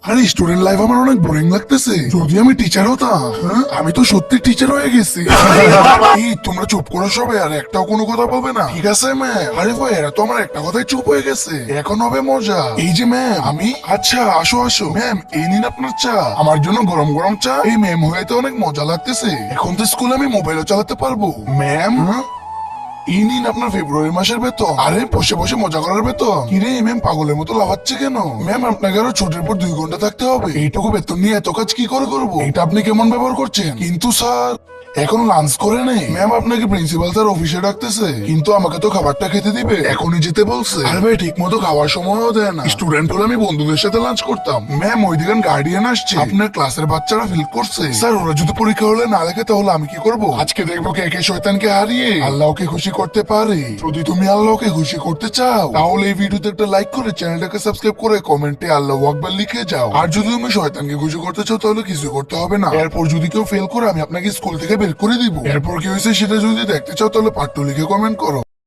আরে student life আমার অনেক বোরিং লাগতেছে। যদি আমি টিচার হতাম, আমি তো সত্যি টিচার হয়ে গেছি। এই তোমরা চুপ করো সবাই, আর একটাও কোনো কথা বলবে না, ঠিক আছে ম্যাম? আরে ভাই এরা তো আমার একটা কথাই চুপ হয়ে গেছে, এখন হবে মজা। এই যে ম্যাম, আমি আচ্ছা আসো আসো ম্যাম, এই নিন আপনার চা। আমার জন্য গরম গরম চা। এই ম্যাম হয়ে তো অনেক মজা লাগতেছে, এখন তো স্কুলে আমি মোবাইলও চালাতে পারবো। ম্যাম এই নিন আপনার ফেব্রুয়ারি মাসের বেতন। আরে বসে বসে মজা করার বেতন? কিরে ম্যাম পাগলের মতো লাফাচ্ছে কেন? ম্যাম আপনাকে আরো ছুটির পর 2 ঘন্টা থাকতে হবে, এইটুকু বেতন নিয়ে এত কাজ কি করে করবো? এটা আপনি কেমন ব্যবহার করছেন? কিন্তু স্যার এখন লাঞ্চ করে নেই। ম্যাম আপনাকে প্রিন্সিপাল স্যার অফিসে ডাকতেছে, কিন্তু আমাকে তো খাবারটা খেতে দিবে, এখনই যেতে বলছে। আরে ভাই ঠিক মতো খাওয়ার সময়ও দেয় না। স্টুডেন্ট হলে আমি বন্ধুদের সাথে লাঞ্চ করতাম। ম্যাম ওইদিকে গার্ডিয়ান আসছে, আপনার ক্লাসের বাচ্চারা ফিল করছে। স্যার ওরা যদি পরীক্ষা হলে না লেখে তাহলে আমি কি করব? আজকে দেখবো কে কে শয়তানকে হারিয়ে আল্লাহকে খুশি করতে পারে। যদি তুমি আল্লাহকে খুশি করতে চাও তাহলে এই ভিডিওতে একটা লাইক করে চ্যানেলটাকে সাবস্ক্রাইব করে কমেন্টে আল্লাহু আকবার লিখে যাও। আর যদি তুমি শয়তানকে খুশি করতে চাও তাহলে কিছু করতে হবে না। এরপর যদি কেউ ফেল করে আমি আপনাকে স্কুল থেকে বের করে দিব। এরপর কি হয়েছে সেটা যদি দেখতে চাও তাহলে পার্ট 2 লিখে কমেন্ট করো।